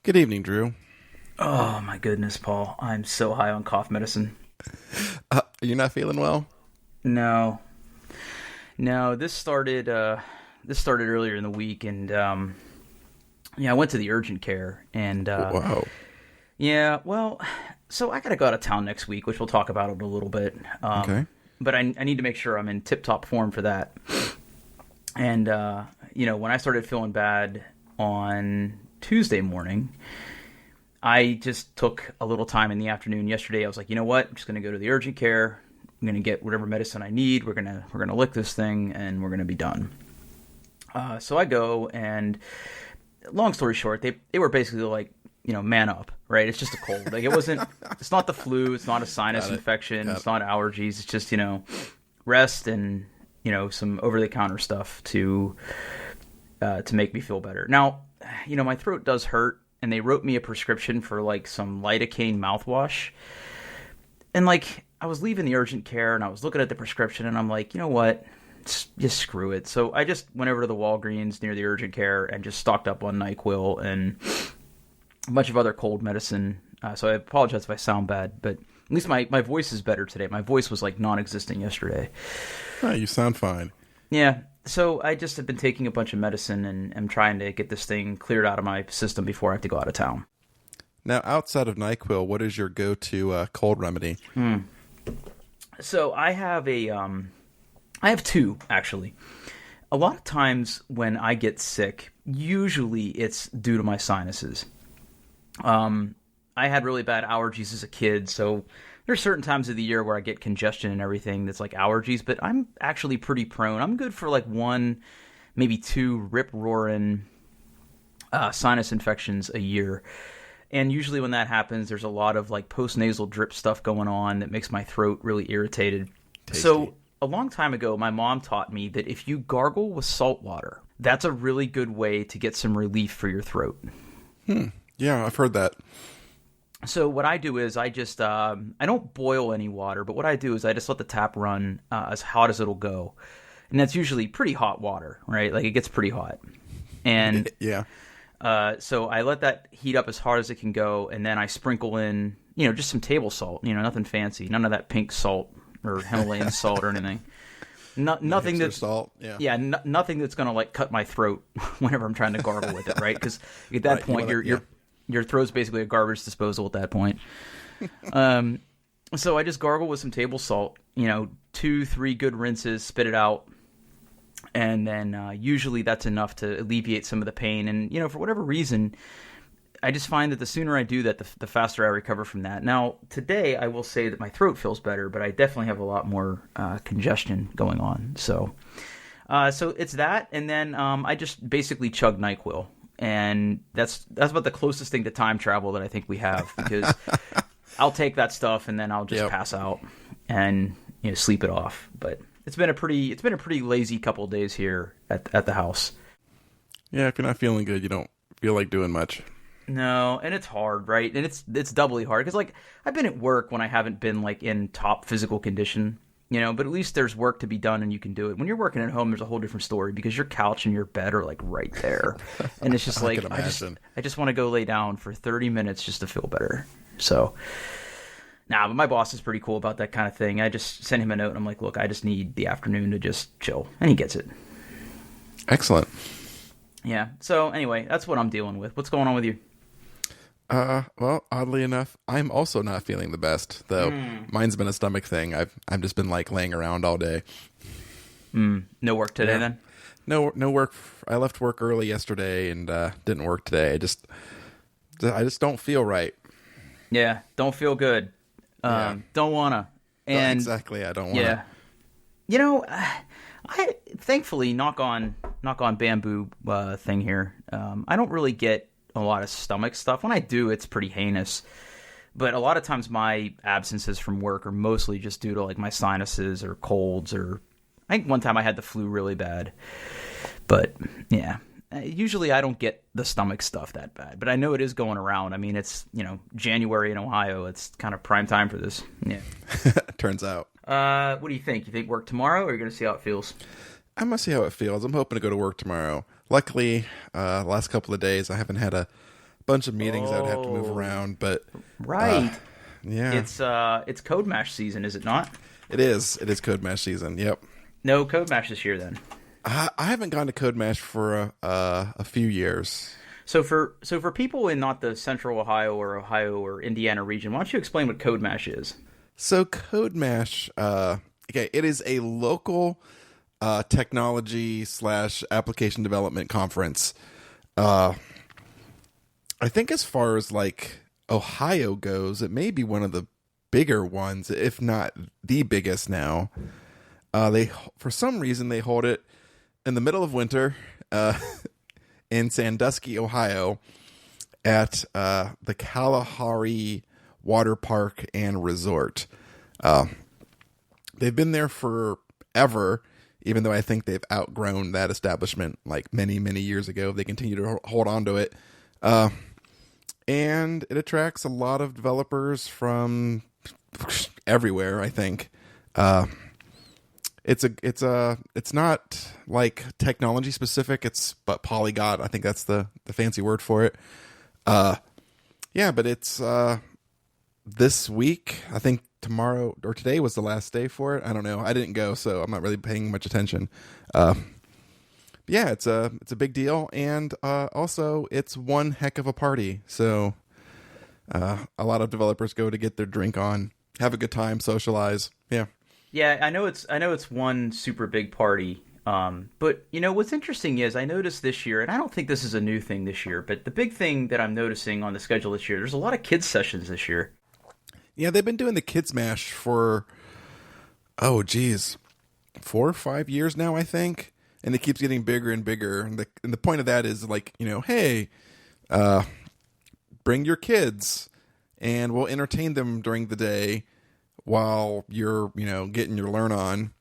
Good evening, Drew. Oh my goodness, Paul. I'm so high on cough medicine. You're not feeling well? No. No, this started earlier in the week and I went to the urgent care and Wow. yeah, well, so I got to go out of town next week, which we'll talk about it a little bit. Okay. But I need to make sure I'm in tip-top form for that. And when I started feeling bad on Tuesday morning, I just took a little time in the afternoon yesterday. I was like, you know what? I'm just going to go to the urgent care. I'm going to get whatever medicine I need. We're gonna lick this thing, and we're going to be done. So I go, and long story short, they were basically like, man up, right? It's just a cold. Like it's not the flu. It's not a sinus infection. It's not allergies. It's just, rest and, some over-the-counter stuff to make me feel better. Now, my throat does hurt, and they wrote me a prescription for like some lidocaine mouthwash. And like, I was leaving the urgent care and I was looking at the prescription and I'm like, you know what? Just screw it. So I just went over to the Walgreens near the urgent care and just stocked up on NyQuil and a bunch of other cold medicine. So I apologize if I sound bad, but at least my voice is better today. My voice was like non-existent yesterday. Oh, you sound fine. Yeah. So I just have been taking a bunch of medicine and I'm trying to get this thing cleared out of my system before I have to go out of town. Now, outside of NyQuil, what is your go-to cold remedy? So I have I have two, actually. A lot of times when I get sick, usually it's due to my sinuses. I had really bad allergies as a kid, so there's certain times of the year where I get congestion and everything that's like allergies, but I'm actually pretty prone. I'm good for like one, maybe two rip-roaring sinus infections a year. And usually when that happens, there's a lot of like post-nasal drip stuff going on that makes my throat really irritated. Tasty. So a long time ago, my mom taught me that if you gargle with salt water, that's a really good way to get some relief for your throat. Yeah, I've heard that. So what I do is I just, I don't boil any water, but what I do is I just let the tap run as hot as it'll go. And that's usually pretty hot water, right? Like it gets pretty hot. And Yeah. so I let that heat up as hard as it can go, and then I sprinkle in, just some table salt, nothing fancy, none of that pink salt or Himalayan salt or anything. Nothing that's salt. Yeah. Nothing that's gonna like cut my throat whenever I'm trying to gargle with it, right? Because at that point, your throat's basically a garbage disposal at that point. So I just gargle with some table salt, 2-3 good rinses, spit it out. And then usually that's enough to alleviate some of the pain. And, for whatever reason, I just find that the sooner I do that, the faster I recover from that. Now, today I will say that my throat feels better, but I definitely have a lot more congestion going on. So it's that. And then I just basically chug NyQuil. And that's about the closest thing to time travel that I think we have. Because I'll take that stuff and then I'll just pass out and sleep it off. But It's been a pretty lazy couple of days here at the house. Yeah, if you're not feeling good, you don't feel like doing much. No, and it's hard, right? And it's doubly hard because like I've been at work when I haven't been like in top physical condition, but at least there's work to be done and you can do it. When you're working at home, there's a whole different story because your couch and your bed are like right there, and it's just like I just want to go lay down for 30 minutes just to feel better. So. Nah, but my boss is pretty cool about that kind of thing. I just sent him a note and I'm like, look, I just need the afternoon to just chill. And he gets it. Excellent. Yeah. So anyway, that's what I'm dealing with. What's going on with you? Well, oddly enough, I'm also not feeling the best, though. Mine's been a stomach thing. I've just been like laying around all day. No work today then? No work. I left work early yesterday and didn't work today. I just don't feel right. Yeah, don't feel good. Don't wanna. And exactly, I don't wanna. Yeah. I thankfully knock on bamboo thing here. I don't really get a lot of stomach stuff. When I do, it's pretty heinous. But a lot of times my absences from work are mostly just due to like my sinuses or colds, or I think one time I had the flu really bad. But yeah. Usually I don't get the stomach stuff that bad, but I know it is going around. I mean, it's, January in Ohio. It's kind of prime time for this. Yeah. Turns out. What do you think? You think work tomorrow, or are you going to see how it feels? I'm going to see how it feels. I'm hoping to go to work tomorrow. Luckily, last couple of days, I haven't had a bunch of meetings I'd have to move Oh, around, but right. yeah, It's Code Mash season, is it not? it is. It is Code Mash season. Yep. No Code Mash this year then. I haven't gone to Code Mash for a few years. So for people in not the Central Ohio or Indiana region, why don't you explain what Code Mash is? So Code Mash, okay, it is a local technology / application development conference. I think as far as like Ohio goes, it may be one of the bigger ones, if not the biggest now. They, for some reason, they hold it in the middle of winter in Sandusky, Ohio, at the Kalahari Water Park and Resort. They've been there forever, even though I think they've outgrown that establishment like many, many years ago. They continue to hold on to it. And it attracts a lot of developers from everywhere, I think. It's not like technology specific, but polyglot. I think that's the fancy word for it. Yeah, but it's this week. I think tomorrow or today was the last day for it. I don't know. I didn't go, so I'm not really paying much attention. Yeah, it's a big deal, and also it's one heck of a party. So a lot of developers go to get their drink on, have a good time, socialize. Yeah. Yeah, I know it's one super big party. But what's interesting is I noticed this year, and I don't think this is a new thing this year, but the big thing that I'm noticing on the schedule this year, there's a lot of kids sessions this year. Yeah, they've been doing the Kids Mash for 4 or 5 years now, I think, and it keeps getting bigger and bigger. And the point of that is like, hey, bring your kids, and we'll entertain them during the day while you're getting your learn on.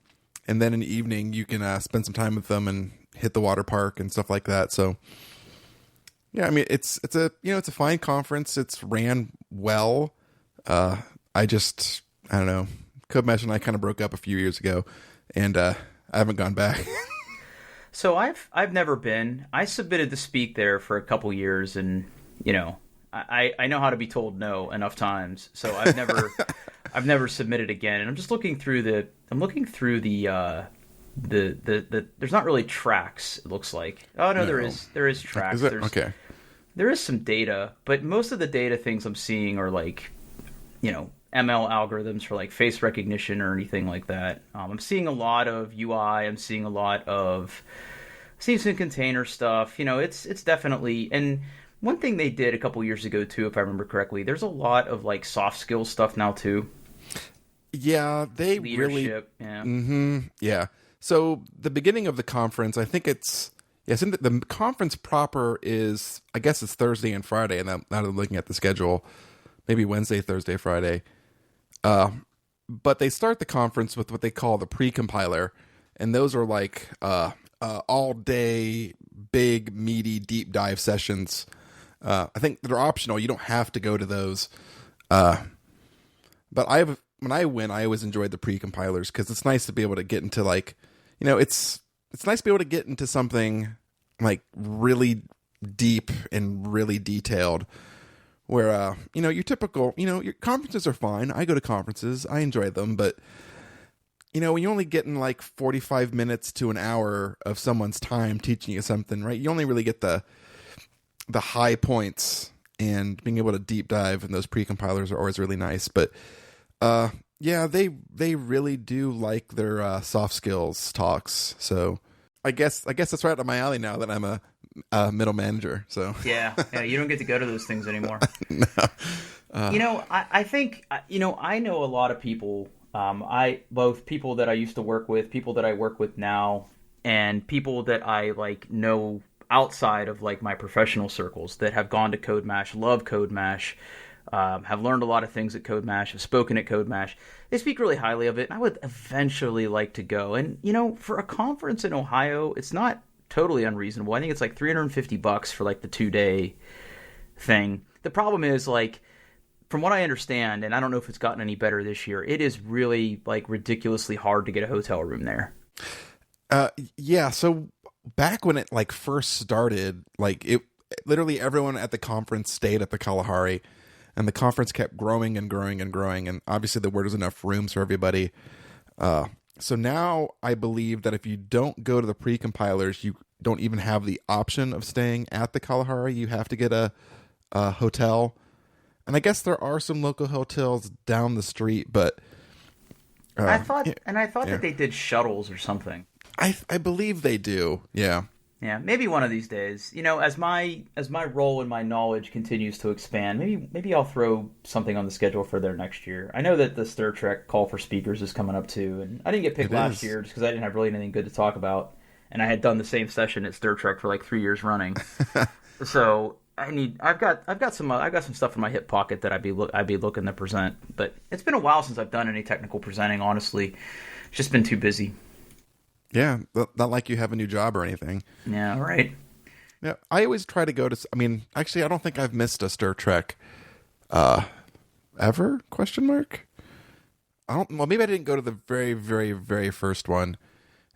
And then in the evening, you can spend some time with them and hit the water park and stuff like that. So, yeah, I mean, it's a fine conference. It's ran well. I don't know. Code Mash and I kind of broke up a few years ago, and I haven't gone back. So I've never been. I submitted to speak there for a couple years, and I know how to be told no enough times. So I've never submitted again. And I'm just looking through the there's not really tracks, it looks like. Oh no, there is tracks. Okay. There is some data, but most of the data things I'm seeing are like, ML algorithms for like face recognition or anything like that. I'm seeing a lot of UI. I'm seeing some container stuff. It's definitely. And one thing they did a couple years ago too, if I remember correctly, there's a lot of like soft skills stuff now too. Yeah, they Leadership, really. Yeah. Mm-hmm. Yeah. So the beginning of the conference, I think it's. Yes, the conference proper is, I guess it's Thursday and Friday, and now that I'm looking at the schedule, maybe Wednesday, Thursday, Friday. But they start the conference with what they call the pre-compiler, and those are like all-day, big, meaty, deep dive sessions. I think they're optional. You don't have to go to those. But when I went, I always enjoyed the pre-compilers because it's nice to be able to get into like, it's nice to be able to get into something like really deep and really detailed. Where, your typical, your conferences are fine. I go to conferences. I enjoy them. But, when you only get in like 45 minutes to an hour of someone's time teaching you something, right? You only really get the high points, and being able to deep dive in those pre-compilers are always really nice. But, yeah, they really do like their soft skills talks. So I guess that's right up my alley now that I'm a middle manager. So yeah, you don't get to go to those things anymore. No. I think I know a lot of people. Both people that I used to work with, people that I work with now, and people that I like know outside of like my professional circles that have gone to Code Mash, love Code Mash, have learned a lot of things at Code Mash, have spoken at Code Mash. They speak really highly of it, and I would eventually like to go. And for a conference in Ohio, it's not totally unreasonable. I think it's like $350 for like the 2-day thing. The problem is, like, from what I understand, and I don't know if it's gotten any better this year, it is really like ridiculously hard to get a hotel room there. Yeah. So back when it like first started, like literally everyone at the conference stayed at the Kalahari, and the conference kept growing and growing and growing. And obviously there was enough rooms for everybody. So now I believe that if you don't go to the pre-compilers, you don't even have the option of staying at the Kalahari. You have to get a hotel. And I guess there are some local hotels down the street, but I thought that they did shuttles or something. I believe they do. Yeah. Yeah, maybe one of these days. As my role and my knowledge continues to expand, maybe I'll throw something on the schedule for their next year. I know that the Star Trek Call for Speakers is coming up too, and I didn't get picked last year just because I didn't have really anything good to talk about, and I had done the same session at Star Trek for like 3 years running. So I've got some stuff in my hip pocket that I'd be looking to present, but it's been a while since I've done any technical presenting. Honestly, it's just been too busy. Yeah, not like you have a new job or anything. Yeah, right. Yeah, I always try to go to. I mean, actually, I don't think I've missed a Star Trek, ever? Question mark. Well, maybe I didn't go to the very, very, very first one.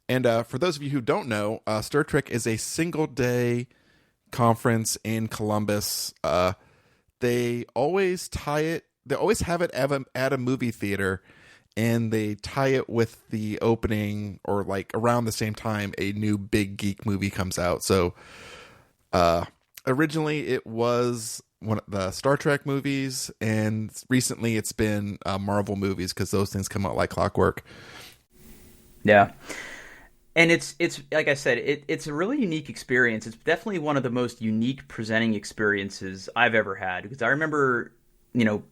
And for those of you who don't know, Star Trek is a single day conference in Columbus. They always tie it. They always have it at a movie theater. And they tie it with the opening, or like around the same time a new big geek movie comes out. So originally it was one of the Star Trek movies, and recently it's been Marvel movies, because those things come out like clockwork. Yeah. And it's like I said, it's a really unique experience. It's definitely one of the most unique presenting experiences I've ever had, because I remember,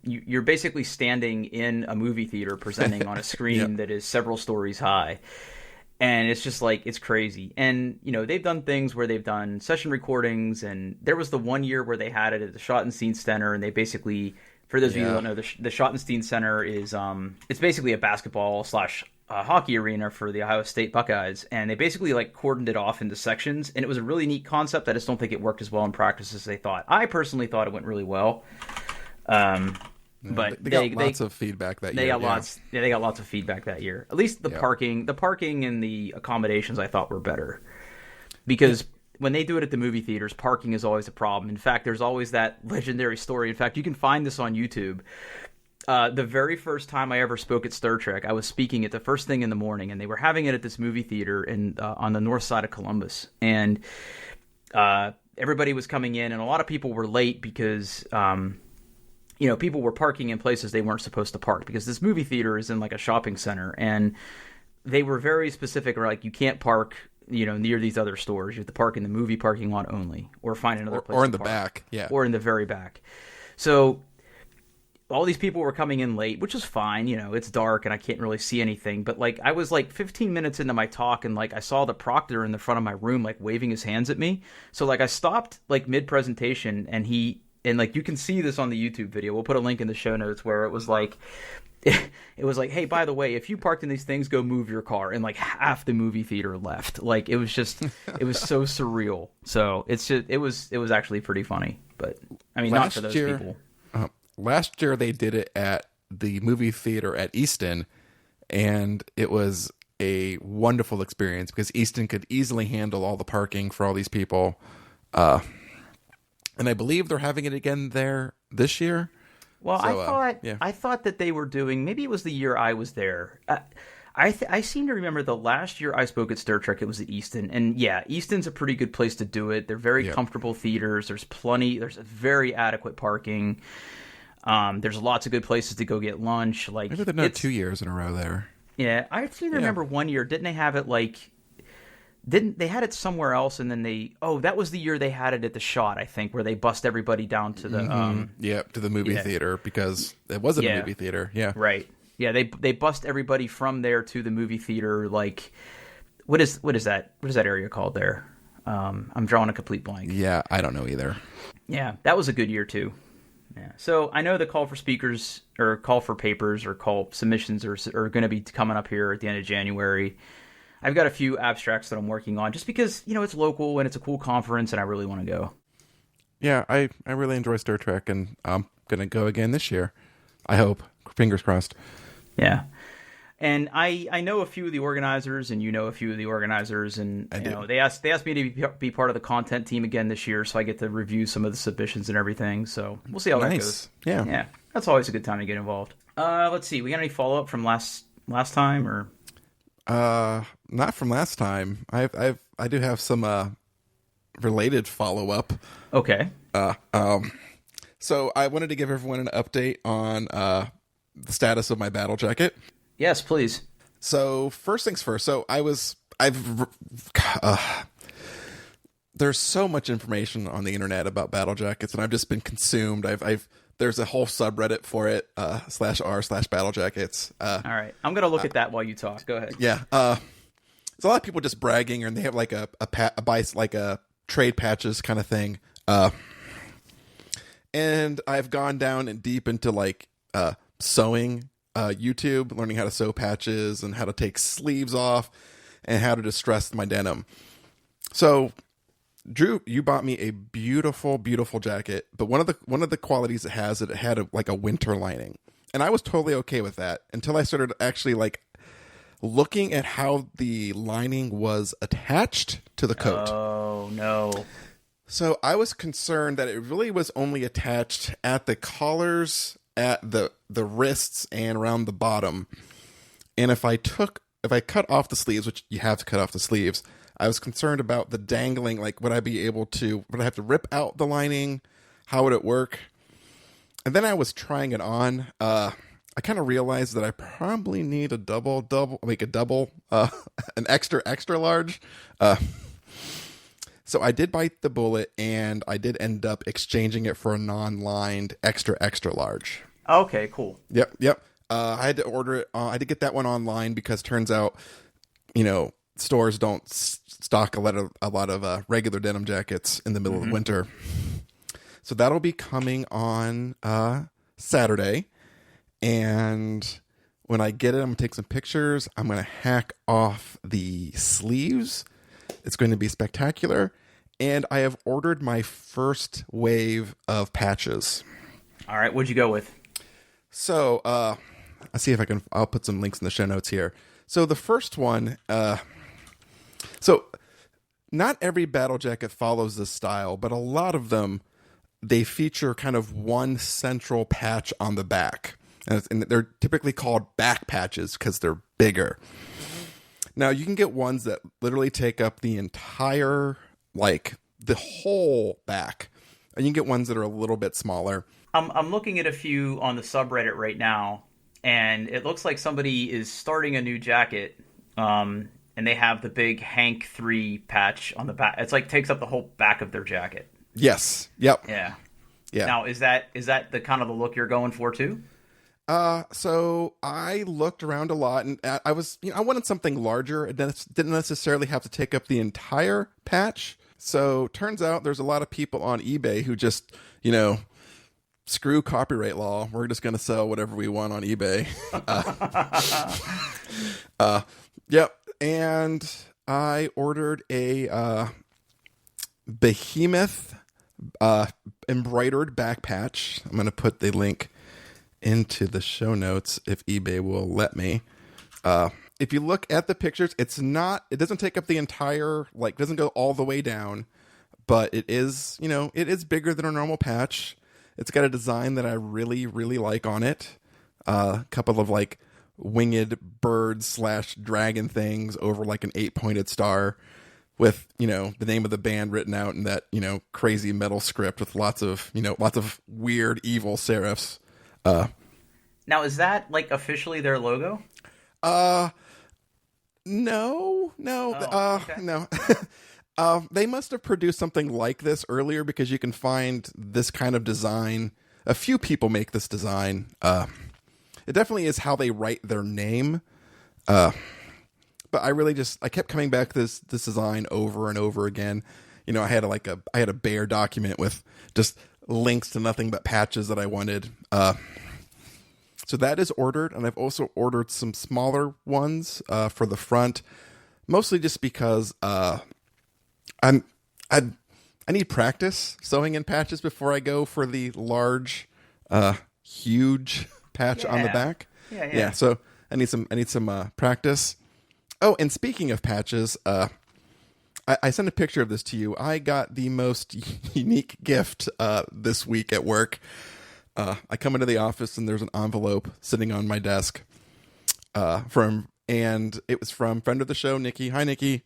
you're basically standing in a movie theater presenting on a screen that is several stories high. And it's just like, it's crazy. And, they've done things where they've done session recordings, and there was the one year where they had it at the Schottenstein Center, and they basically, for those of you who don't know, the Schottenstein Center is, it's basically a basketball / hockey arena for the Ohio State Buckeyes. And they basically like cordoned it off into sections, and it was a really neat concept. I just don't think it worked as well in practice as they thought. I personally thought it went really well. But they got lots of feedback that year. They got lots of feedback that year. At least the parking and the accommodations I thought were better, because when they do it at the movie theaters, parking is always a problem. In fact, there's always that legendary story. In fact, you can find this on YouTube. The very first time I ever spoke at Star Trek, I was speaking at the first thing in the morning, and they were having it at this movie theater on the north side of Columbus, and everybody was coming in, and a lot of people were late because people were parking in places they weren't supposed to park, because this movie theater is in like a shopping center, and they were very specific. Like, you can't park, near these other stores. You have to park in the movie parking lot only, or find another place. Or in the park. back, yeah. Or in the very back. So all these people were coming in late, which is fine. It's dark and I can't really see anything. But like, I was like 15 minutes into my talk, and like I saw the proctor in the front of my room like waving his hands at me. So like I stopped like mid-presentation, and like you can see this on the YouTube video. We'll put a link in the show notes, where it was like, hey, by the way, if you parked in these things, go move your car. And like half the movie theater left. Like, it was just, it was so surreal. So it was actually pretty funny. But I mean, not for those people. Last year they did it at the movie theater at Easton, and it was a wonderful experience, because Easton could easily handle all the parking for all these people. And I believe they're having it again there this year. Well, so, I thought that they were doing, maybe it was the year I was there. I seem to remember the last year I spoke at Star Trek, it was at Easton. And yeah, Easton's a pretty good place to do it. They're very comfortable theaters. There's very adequate parking. There's lots of good places to go get lunch. Like, maybe they've done 2 years in a row there. Yeah, I seem to remember one year, didn't they have it like... They had it somewhere else, and then that was the year they had it at the Shot, I think, where they bust everybody down to the to the movie theater, because it wasn't a movie theater. Yeah, right. Yeah, they bust everybody from there to the movie theater. Like, what is that area called there? I'm drawing a complete blank. Yeah, I don't know either. Yeah, that was a good year too. Yeah. So I know the call for speakers, or call for papers, or call submissions are going to be coming up here at the end of January. I've got a few abstracts that I'm working on, just because, it's local and it's a cool conference and I really want to go. Yeah, I really enjoy Star Trek, and I'm going to go again this year. I hope. Fingers crossed. Yeah. And I know a few of the organizers, and you know a few of the organizers, and they asked me to be part of the content team again this year, so I get to review some of the submissions and everything. So we'll see how that goes. Yeah, that's always a good time to get involved. Let's see, we got any follow up from last time or? Not from last time. I do have some related follow up. Okay. So I wanted to give everyone an update on the status of my battle jacket. Yes, please. So first things first. So there's so much information on the internet about battle jackets, and I've just been consumed. There's a whole subreddit for it, /r/BattleJackets. All right, I'm gonna look at that while you talk. Go ahead. Yeah. There's a lot of people just bragging, and they have like a trade patches kind of thing. And I've gone down and deep into like sewing. YouTube, learning how to sew patches and how to take sleeves off and how to distress my denim. So, Drew, you bought me a beautiful, beautiful jacket, but one of the qualities it had like a winter lining, and I was totally okay with that until I started actually like looking at how the lining was attached to the coat. Oh no! So I was concerned that it really was only attached at the collars, at the wrists, and around the bottom. And if I cut off the sleeves, which you have to cut off the sleeves, I was concerned about the dangling. Like, would I have to rip out the lining? How would it work? And then I was trying it on. I kind of realized that I probably need an extra large. So I did bite the bullet, and I did end up exchanging it for a non-lined extra large. Okay, cool. Yep. I had to order it. I had to get that one online because turns out, stores don't stock a lot of regular denim jackets in the middle of winter. So that'll be coming on Saturday, and when I get it, I'm gonna take some pictures. I'm gonna hack off the sleeves. It's going to be spectacular, and I have ordered my first wave of patches. All right, what'd you go with? So, I'll see if I'll put some links in the show notes here. So the first one, so not every battle jacket follows this style, but a lot of them, they feature kind of one central patch on the back. And they're typically called back patches because they're bigger. Now, you can get ones that literally take up the entire, like, the whole back. And you can get ones that are a little bit smaller. I'm looking at a few on the subreddit right now, and it looks like somebody is starting a new jacket, and they have the big Hank 3 patch on the back. It's like takes up the whole back of their jacket. Yes. Yep. Yeah. Now, is that the kind of the look you're going for too? So I looked around a lot, and I wanted something larger. It didn't necessarily have to take up the entire patch. So turns out there's a lot of people on eBay who just, screw copyright law. We're just going to sell whatever we want on eBay. Yep. And I ordered a behemoth embroidered back patch. I'm going to put the link into the show notes if eBay will let me. If you look at the pictures, it doesn't take up the entire, doesn't go all the way down, but it is bigger than a normal patch. It's got a design that I really, really like on it. A couple of winged bird / dragon things over an 8-pointed star with, the name of the band written out in that, crazy metal script with lots of weird, evil serifs. Now, is that officially their logo? No. Okay. No. They must have produced something like this earlier because you can find this kind of design. A few people make this design. It definitely is how they write their name. But I kept coming back to this design over and over again. I had a Bear document with just links to nothing but patches that I wanted. So that is ordered, and I've also ordered some smaller ones for the front, mostly just because I need practice sewing in patches before I go for the large, huge patch on the back. Yeah. So I need some practice. Oh, and speaking of patches, I sent a picture of this to you. I got the most unique gift this week at work. I come into the office and there's an envelope sitting on my desk and it was from friend of the show, Nikki. Hi, Nikki.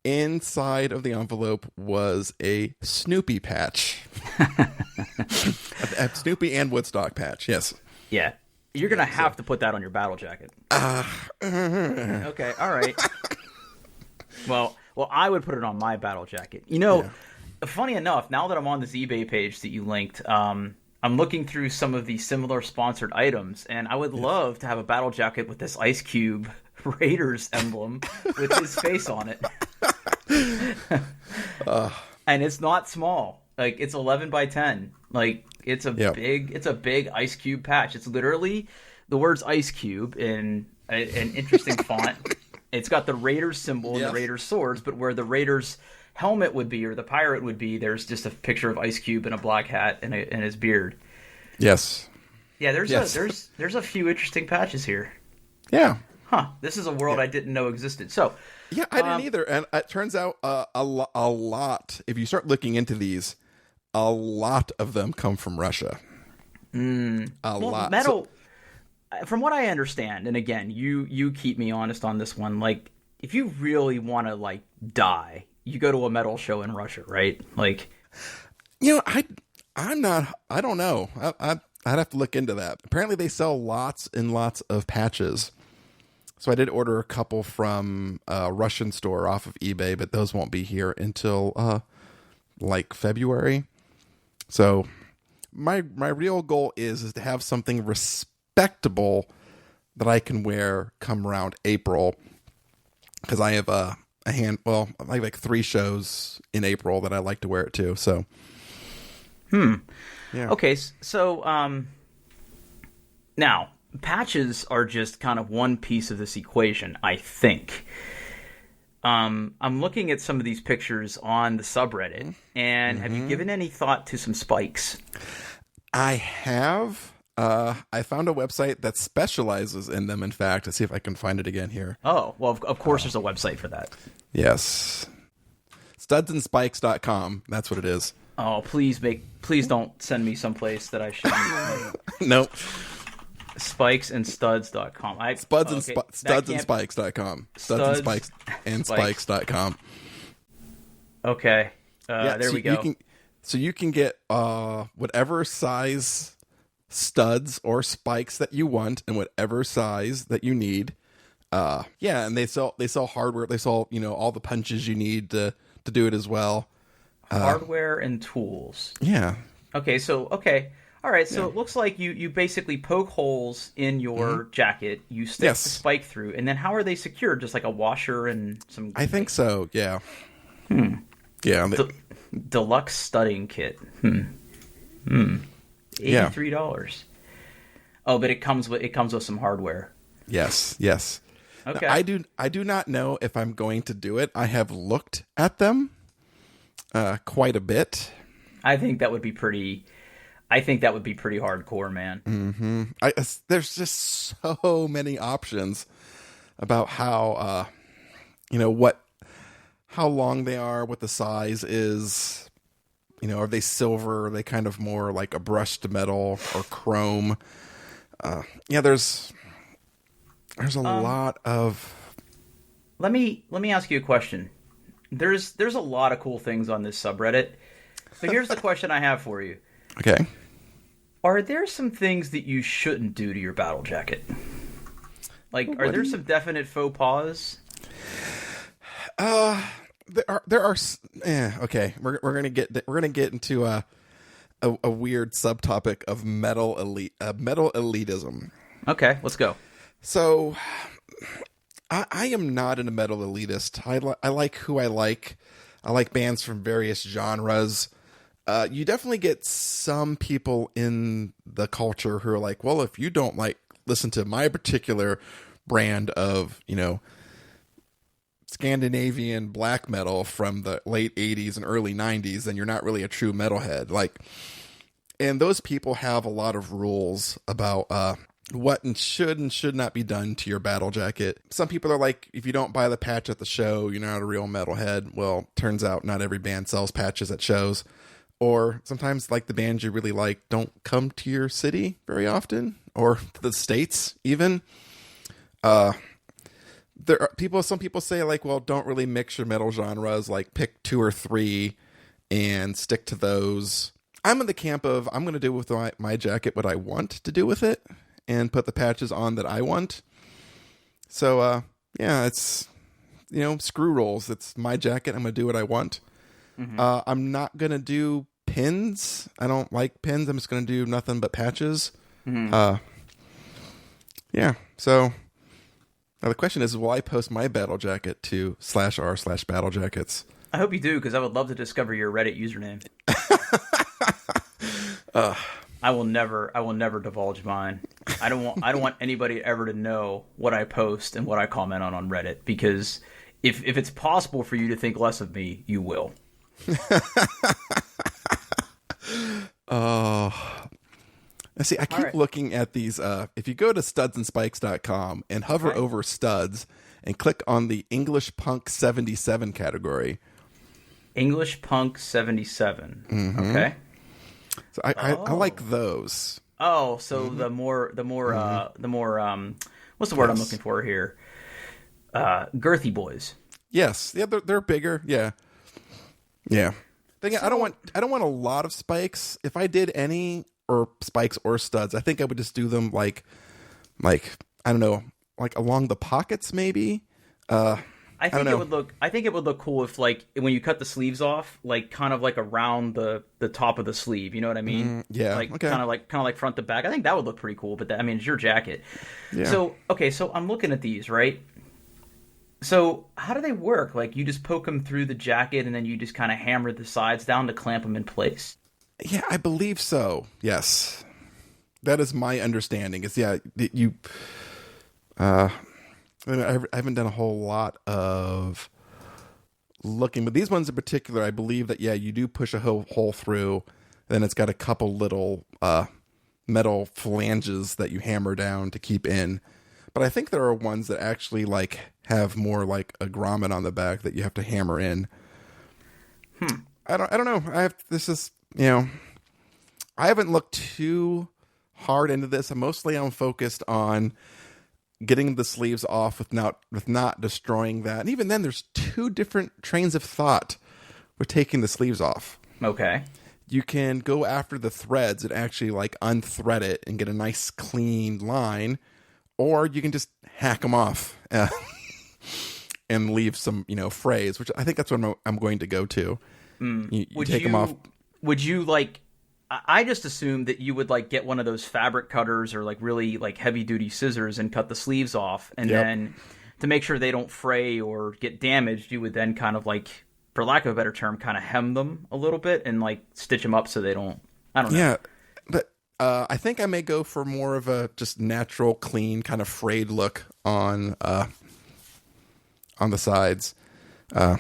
Inside of the envelope was a Snoopy patch. A Snoopy and Woodstock patch, yes. Yeah. You're going to have to put that on your battle jacket. Okay, all right. Well, I would put it on my battle jacket. Funny enough, now that I'm on this eBay page that you linked, I'm looking through some of the similar sponsored items, and I would love to have a battle jacket with this Ice Cube Raiders emblem with his face on it. And it's not small. Like, it's 11 by 10. Like, it's a big Ice Cube patch. It's literally the words Ice Cube in an interesting font. It's got the Raiders symbol and the Raiders swords, but where the Raiders helmet would be, or the pirate would be, there's just a picture of Ice Cube in a black hat and his beard. Yes. Yeah, there's a few interesting patches here. Yeah. Huh. This is a world I didn't know existed. So. Yeah, I didn't either, and it turns out a lot. If you start looking into these, a lot of them come from Russia. Lot. Metal. From what I understand, and again, you keep me honest on this one. Like, if you really want to die, you go to a metal show in Russia, right? Like, I don't know. I'd have to look into that. Apparently, they sell lots and lots of patches. So I did order a couple from a Russian store off of eBay, but those won't be here until February. So my real goal is to have something respectable that I can wear come around April, because I have I have 3 shows in April that I like to wear it to. So, yeah. Okay, so now patches are just kind of one piece of this equation, I think. I'm looking at some of these pictures on the subreddit, and have you given any thought to some spikes? I have. I found a website that specializes in them, in fact. Let's see if I can find it again here. Oh, well, of course there's a website for that. Yes. Studsandspikes.com. That's what it is. Oh, please don't send me someplace that I shouldn't. Nope. Spikesandstuds.com. Studsandspikes.com. Studsandspikes.com. Okay. There we go. You can get whatever size studs or spikes that you want and whatever size that you need. And they sell hardware. They sell, all the punches you need to do it as well. Hardware and tools. Yeah. Okay. All right, so it looks like you basically poke holes in your jacket, you stick the spike through, and then how are they secured? Just like a washer and some... I think so, yeah. Yeah. Deluxe studding kit. $83. Oh, but it comes with some hardware. Yes. Okay. Now, I do not know if I'm going to do it. I have looked at them quite a bit. I think that would be pretty hardcore, man. Mm-hmm. There's just so many options about how, how long they are, what the size is. Are they silver? Are they kind of more like a brushed metal or chrome? There's a lot of. Let me ask you a question. There's a lot of cool things on this subreddit. So here's the question I have for you. Okay. Are there some things that you shouldn't do to your battle jacket? Are there some definite faux pas? There are. Okay, we're gonna get into a weird subtopic of metal elitism. Okay, let's go. So, I am not a metal elitist. I like who I like. I like bands from various genres. You definitely get some people in the culture who are like, well, if you don't listen to my particular brand of, Scandinavian black metal from the late 80s and early 90s, then you're not really a true metalhead. And those people have a lot of rules about what and should not be done to your battle jacket. Some people are like, if you don't buy the patch at the show, you're not a real metalhead. Well, turns out not every band sells patches at shows. Or sometimes, like, the bands you really like don't come to your city very often, or the States even. Some people say, like, well, don't really mix your metal genres, like pick 2 or 3 and stick to those. I'm in the camp of, I'm going to do with my jacket what I want to do with it and put the patches on that I want. So, yeah, it's, screw rolls. It's my jacket. I'm going to do what I want. Mm-hmm. I'm not going to do pins. I don't like pins. I'm just going to do nothing but patches. Mm-hmm. Yeah. So now the question is, will I post my battle jacket to /r/BattleJackets? I hope you do, because I would love to discover your Reddit username. I will never divulge mine. I don't want anybody ever to know what I post and what I comment on Reddit, because if it's possible for you to think less of me, you will. Oh, see, I keep looking at these. If you go to studsandspikes.com and hover over studs and click on the English Punk 77 category. English Punk 77. Mm-hmm. Okay. So I like those. Oh, so the more what's the word I'm looking for here? Girthy boys. Yes. Yeah, they're bigger. Yeah. Yeah. I don't want a lot of spikes. If I did any or spikes or studs, I think I would just do them like I don't know, like along the pockets maybe. I think it would look cool if, like, when you cut the sleeves off, like kind of like around the top of the sleeve. You know what I mean? Yeah. Like okay. kind of like front to back. I think that would look pretty cool. But it's your jacket. Yeah. So so I'm looking at these, right? So how do they work? Like, you just poke them through the jacket and then you just kind of hammer the sides down to clamp them in place? Yeah, I believe so. Yes. That is my understanding. Is you I haven't done a whole lot of looking, but these ones in particular, I believe that, you do push a hole through, then it's got a couple little metal flanges that you hammer down to keep in. But I think there are ones that actually, like, have more like a grommet on the back that you have to hammer in. I don't know. I haven't looked too hard into this. I'm focused on getting the sleeves off with not destroying that. And even then, there's 2 different trains of thought with taking the sleeves off. Okay. You can go after the threads and actually, like, unthread it and get a nice clean line, or you can just hack them off and leave some, frays, which I think that's what I'm going to go to. You take them off. Would you, like, I just assumed that you would, like, get one of those fabric cutters or, like, really, like, heavy duty scissors and cut the sleeves off, and then to make sure they don't fray or get damaged, you would then kind of, like, for lack of a better term, kind of hem them a little bit and, like, stitch them up so they don't. I don't know. Yeah, but I think I may go for more of a just natural, clean, kind of frayed look on the sides. There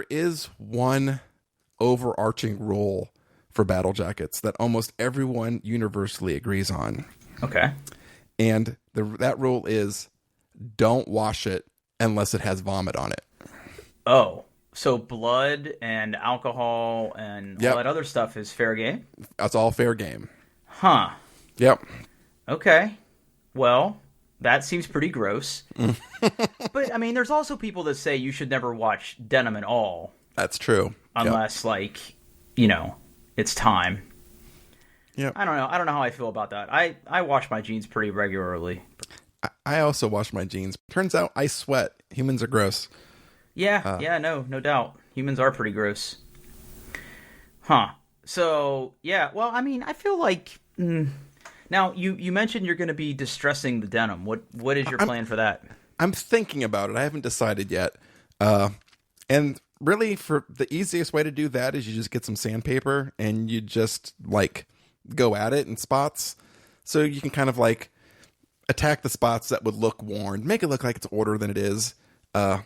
is one overarching rule for battle jackets that almost everyone universally agrees on. Okay. And that rule is, don't wash it unless it has vomit on it. Oh. So blood and alcohol and all that other stuff is fair game? That's all fair game. Huh. Yep. Okay. Well, that seems pretty gross. But, there's also people that say you should never watch denim at all. That's true. Unless, it's time. Yeah. I don't know. I don't know how I feel about that. I wash my jeans pretty regularly. I also wash my jeans. Turns out I sweat. Humans are gross. Yeah, no doubt. Humans are pretty gross. Huh. So, yeah, well, I feel like... Now, you mentioned you're going to be distressing the denim. What is your plan for that? I'm thinking about it. I haven't decided yet. And really, for the easiest way to do that is you just get some sandpaper and you just, like, go at it in spots. So you can kind of, like, attack the spots that would look worn. Make it look like it's older than it is. I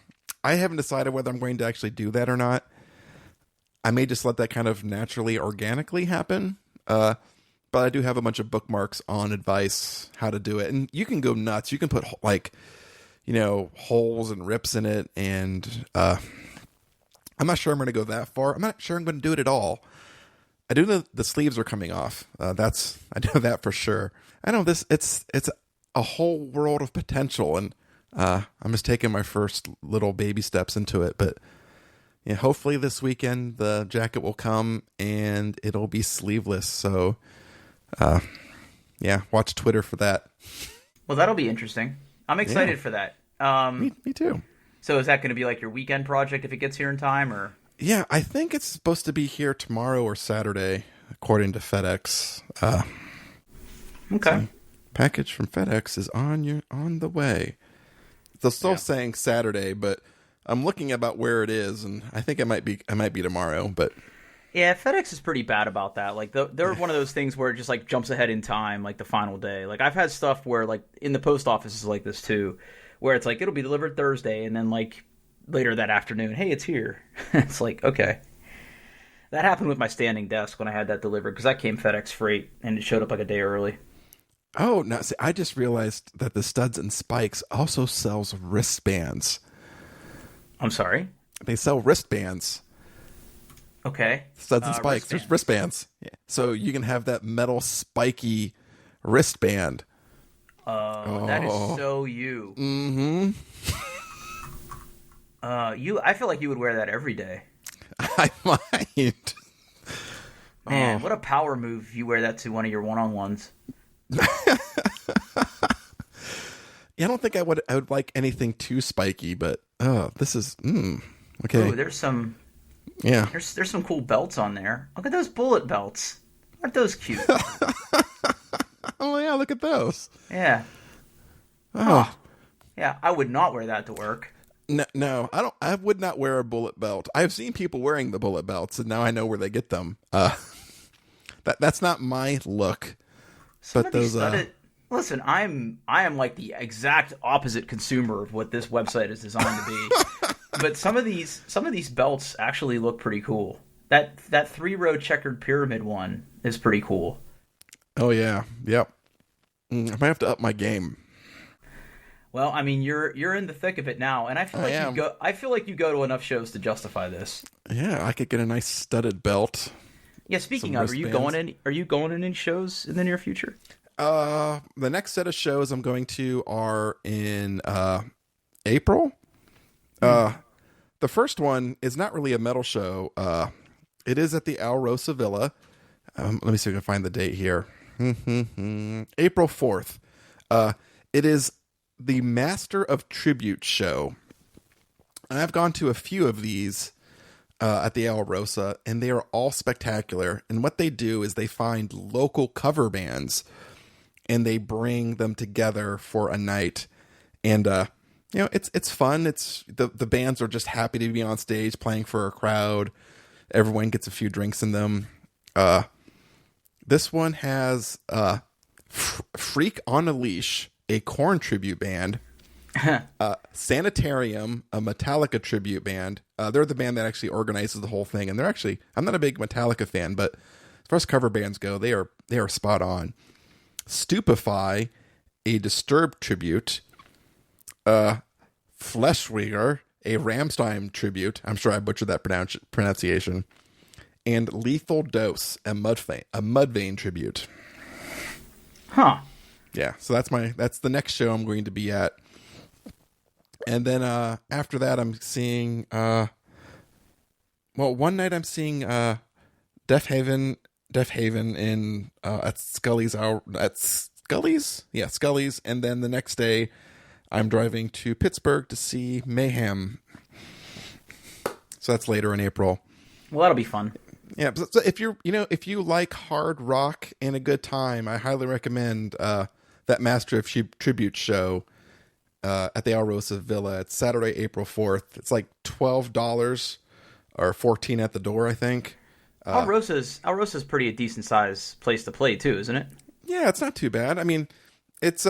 haven't decided whether I'm going to actually do that or not. I may just let that kind of naturally, organically happen. But but I do have a bunch of bookmarks on advice how to do it. And you can go nuts. You can put like, holes and rips in it. And I'm not sure I'm going to go that far. I'm not sure I'm going to do it at all. I do know the sleeves are coming off. I know that for sure. I know it's a whole world of potential, and I'm just taking my first little baby steps into it. But hopefully this weekend the jacket will come and it'll be sleeveless. So watch Twitter for that. Well, that'll be interesting. I'm excited for that. Me too. So is that going to be like your weekend project if it gets here in time, or? Yeah, I think it's supposed to be here tomorrow or Saturday, according to FedEx. Okay. So package from FedEx is on the way. They're still saying Saturday, but I'm looking about where it is, and I think it might be tomorrow. But yeah, FedEx is pretty bad about that. Like they're one of those things where it just like jumps ahead in time, like the final day. Like I've had stuff where like in the post office is like this too, where it's like it'll be delivered Thursday, and then like later that afternoon, hey, it's here. It's like, okay. That happened with my standing desk when I had that delivered, because that came FedEx freight, and it showed up like a day early. Oh, no, see, I just realized that the Studs and Spikes also sells wristbands. I'm sorry? They sell wristbands. Okay. Studs and Spikes. There's wristbands. Yeah. So you can have that metal spiky wristband. That is so you. Mm-hmm. I feel like you would wear that every day. I might. Man, what a power move if you wear that to one of your one-on-ones. Yeah, I don't think I would like anything too spiky, but this is okay. Ooh, there's some Yeah. There's some cool belts on there. Look at those bullet belts. Aren't those cute? Oh yeah, look at those. Yeah. Oh. Yeah, I would not wear that to work. No, I don't. I would not wear a bullet belt. I've seen people wearing the bullet belts, and now I know where they get them. That's not my look. But those. Listen, I am like the exact opposite consumer of what this website is designed to be. But some of these belts actually look pretty cool. That 3-row checkered pyramid one is pretty cool. Oh yeah, yep. I might have to up my game. Well, I mean, you're in the thick of it now, and I feel like you go to enough shows to justify this. Yeah, I could get a nice studded belt. Yeah, speaking of, are you going in any shows in the near future? The next set of shows I'm going to are in April. The first one is not really a metal show. It is at the Alrosa Villa. Let me see if I can find the date here. April 4th. It is the Master of Tribute show. I've gone to a few of these at the Alrosa, and they are all spectacular. And what they do is they find local cover bands, and they bring them together for a night. And it's fun. It's the bands are just happy to be on stage playing for a crowd. Everyone gets a few drinks in them. This one has Freak on a Leash, a Korn tribute band. Sanitarium, a Metallica tribute band. They're the band that actually organizes the whole thing, and they're actually, I'm not a big Metallica fan, but as far as cover bands go, they are spot on. Stupefy, a Disturbed tribute. Fleshwiger, a Rammstein tribute. I'm sure I butchered that pronunciation. And Lethal Dose, a Mudvayne tribute. Huh. Yeah, so that's the next show I'm going to be at. And then after that, I'm seeing one night I'm seeing Deaf Haven in at Scully's Yeah, Scully's, and then the next day I'm driving to Pittsburgh to see Mayhem. So that's later in April. Well, that'll be fun. Yeah, so if you like hard rock and a good time, I highly recommend that Master of Tribute show at the Alrosa Villa. It's Saturday, April 4th. It's like $12 or $14 at the door, I think. Alrosa's pretty a decent size place to play too, isn't it? Yeah, it's not too bad. I mean, it's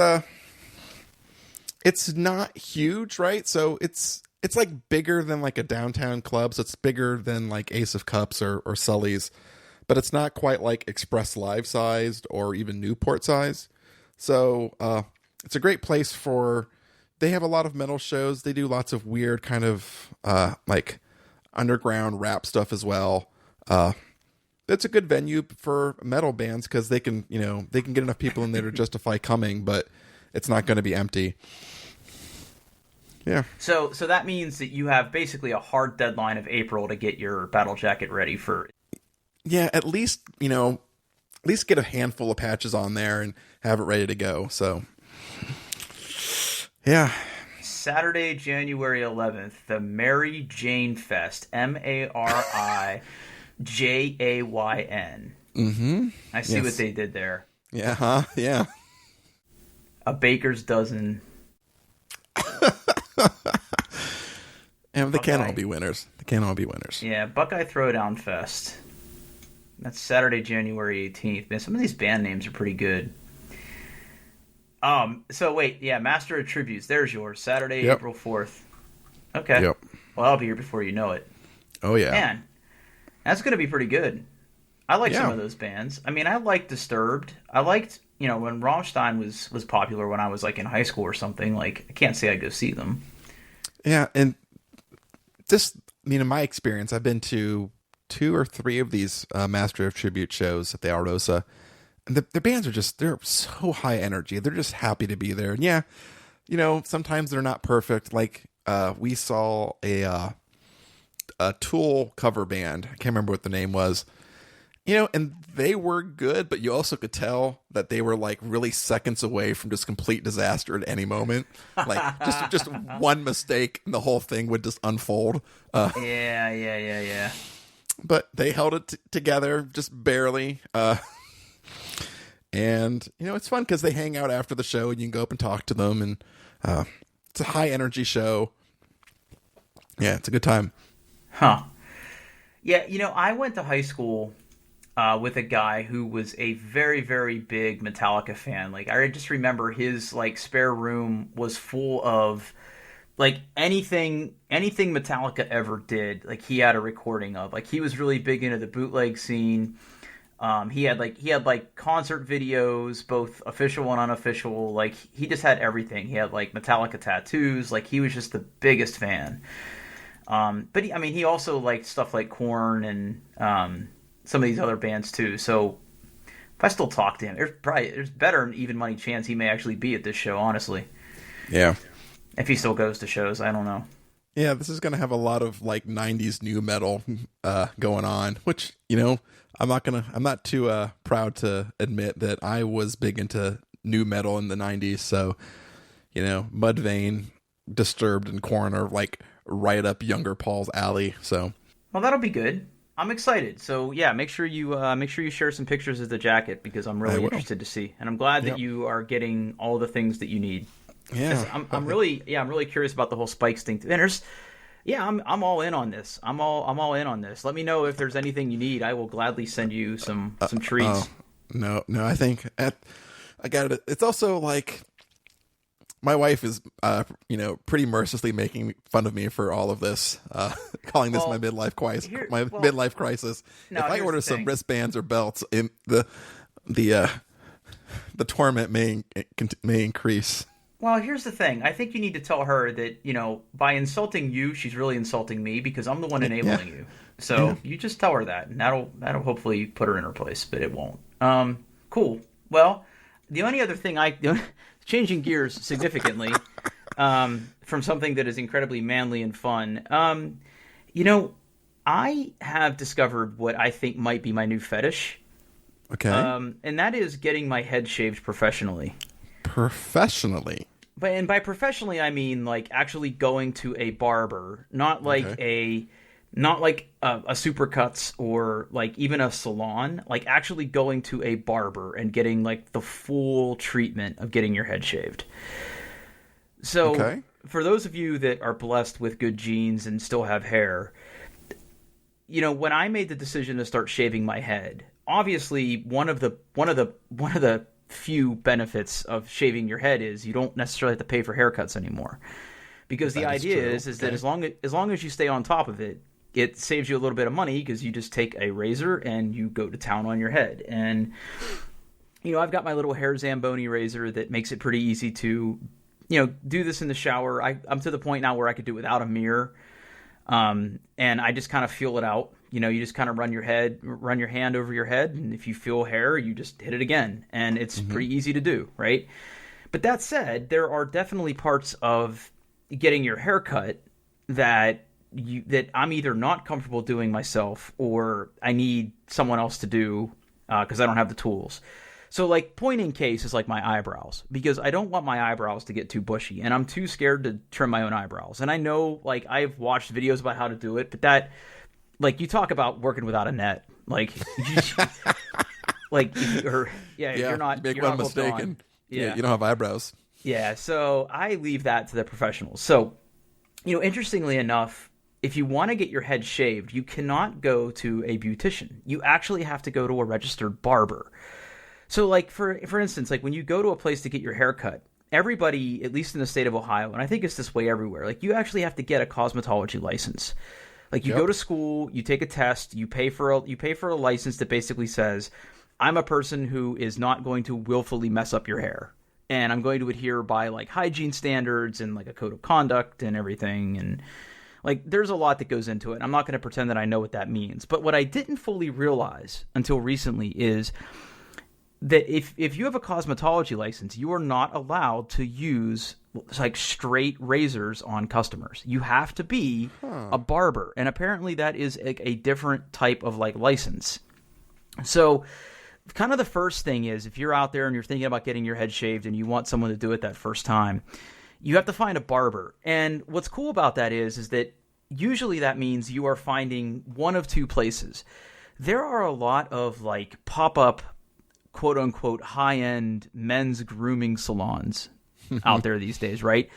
not huge, right? So it's like bigger than like a downtown club. So it's bigger than like Ace of Cups or Sully's, but it's not quite like Express Live sized or even Newport size. So it's a great place for. They have a lot of metal shows. They do lots of weird kind of like underground rap stuff as well. It's a good venue for metal bands because they can get enough people in there to justify coming, but it's not going to be empty. Yeah. So that means that you have basically a hard deadline of April to get your battle jacket ready for. Yeah, at least get a handful of patches on there and have it ready to go. So, yeah. Saturday, January 11th, the Mary Jane Fest, MARIJAYN. Mm-hmm. I see what they did there. Yeah, huh? Yeah. A baker's dozen. And they can't all be winners. Yeah, Buckeye Throwdown Fest. That's Saturday, January 18th. Man, some of these band names are pretty good. So wait, yeah, Master of Tributes. There's yours. Saturday, April 4th. Okay. Yep. Well, I'll be here before you know it. Oh, yeah. Man, that's going to be pretty good. I like some of those bands. I mean, I liked Disturbed. I liked, when Rammstein was popular when I was like in high school or something. Like, I can't say I'd go see them. Yeah, and just, in my experience, I've been to 2 or 3 of these Master of Tribute shows at the Alrosa. And their bands they're so high energy. They're just happy to be there. And yeah, sometimes they're not perfect. Like, we saw a Tool cover band. I can't remember what the name was. And they were good, but you also could tell that they were like really seconds away from just complete disaster at any moment. Like just one mistake and the whole thing would just unfold. Yeah. But they held it together just barely. And, it's fun because they hang out after the show and you can go up and talk to them. And it's a high energy show. Yeah, it's a good time. Huh. Yeah, I went to high school with a guy who was a very, very big Metallica fan. Like, I just remember his, like, spare room was full of, like, anything Metallica ever did. Like, he had a recording of. Like, he was really big into the bootleg scene. He had concert videos, both official and unofficial. Like, he just had everything. He had, like, Metallica tattoos. Like, he was just the biggest fan. But he also liked stuff like Korn and some of these other bands too. So if I still talk to him, there's better an even money chance he may actually be at this show, honestly. Yeah. If he still goes to shows, I don't know. Yeah, this is going to have a lot of like 90s new metal going on, which, I'm not too proud to admit that I was big into new metal in the 90s. So, Mudvayne, Disturbed, and Korn are like right up younger Paul's alley. So, well, that'll be good. I'm excited. So yeah, make sure you share some pictures of the jacket because I'm really interested to see, and I'm glad that you are getting all the things that you need. Yeah, I'm really curious about the whole spikes thing. And I'm all in on this. I'm all in on this. Let me know if there's anything you need. I will gladly send you some treats. No, I think I got it. It's also like my wife is, pretty mercilessly making fun of me for all of this, calling this my midlife crisis. No, if I order some wristbands or belts, the torment may increase. Well, here's the thing. I think you need to tell her that, by insulting you, she's really insulting me because I'm the one enabling you. So you just tell her that, and that'll hopefully put her in her place, but it won't. Cool. Well, the only other thing changing gears significantly from something that is incredibly manly and fun. I have discovered what I think might be my new fetish. Okay. And that is getting my head shaved professionally. Professionally? And by professionally, I mean like actually going to a barber, not like a Supercuts or like even a salon, like actually going to a barber and getting like the full treatment of getting your head shaved. So for those of you that are blessed with good genes and still have hair, when I made the decision to start shaving my head, obviously one of the few benefits of shaving your head is you don't necessarily have to pay for haircuts anymore. Because the idea is that as long as you stay on top of it, it saves you a little bit of money because you just take a razor and you go to town on your head. And, I've got my little hair Zamboni razor that makes it pretty easy to, do this in the shower. I'm to the point now where I could do it without a mirror. And I just kind of feel it out. You just kind of run your hand over your head. And if you feel hair, you just hit it again. And it's pretty easy to do, right? But that said, there are definitely parts of getting your hair cut that I'm either not comfortable doing myself or I need someone else to do because I don't have the tools. So, like, point in case is like my eyebrows, because I don't want my eyebrows to get too bushy, and I'm too scared to trim my own eyebrows. And I know, like, I've watched videos about how to do it, but that, like, you talk about working without a net, like, you're not. Make you're one not mistake, and you don't have eyebrows. Yeah, so I leave that to the professionals. So, interestingly enough, if you want to get your head shaved, you cannot go to a beautician. You actually have to go to a registered barber. So, like, for instance, like, when you go to a place to get your hair cut, everybody, at least in the state of Ohio, and I think it's this way everywhere, like, you actually have to get a cosmetology license. Like, you go to school, you take a test, you pay for a license that basically says, I'm a person who is not going to willfully mess up your hair. And I'm going to adhere by, like, hygiene standards and, like, a code of conduct and everything. And, like, there's a lot that goes into it. I'm not going to pretend that I know what that means. But what I didn't fully realize until recently is that if you have a cosmetology license, you are not allowed to use, like, straight razors on customers. You have to be a barber. And apparently that is a different type of, like, license. So kind of the first thing is, if you're out there and you're thinking about getting your head shaved and you want someone to do it that first time, you have to find a barber. And what's cool about that is that usually that means you are finding one of two places. There are a lot of, like, pop-up, quote-unquote, high-end men's grooming salons out there these days, right?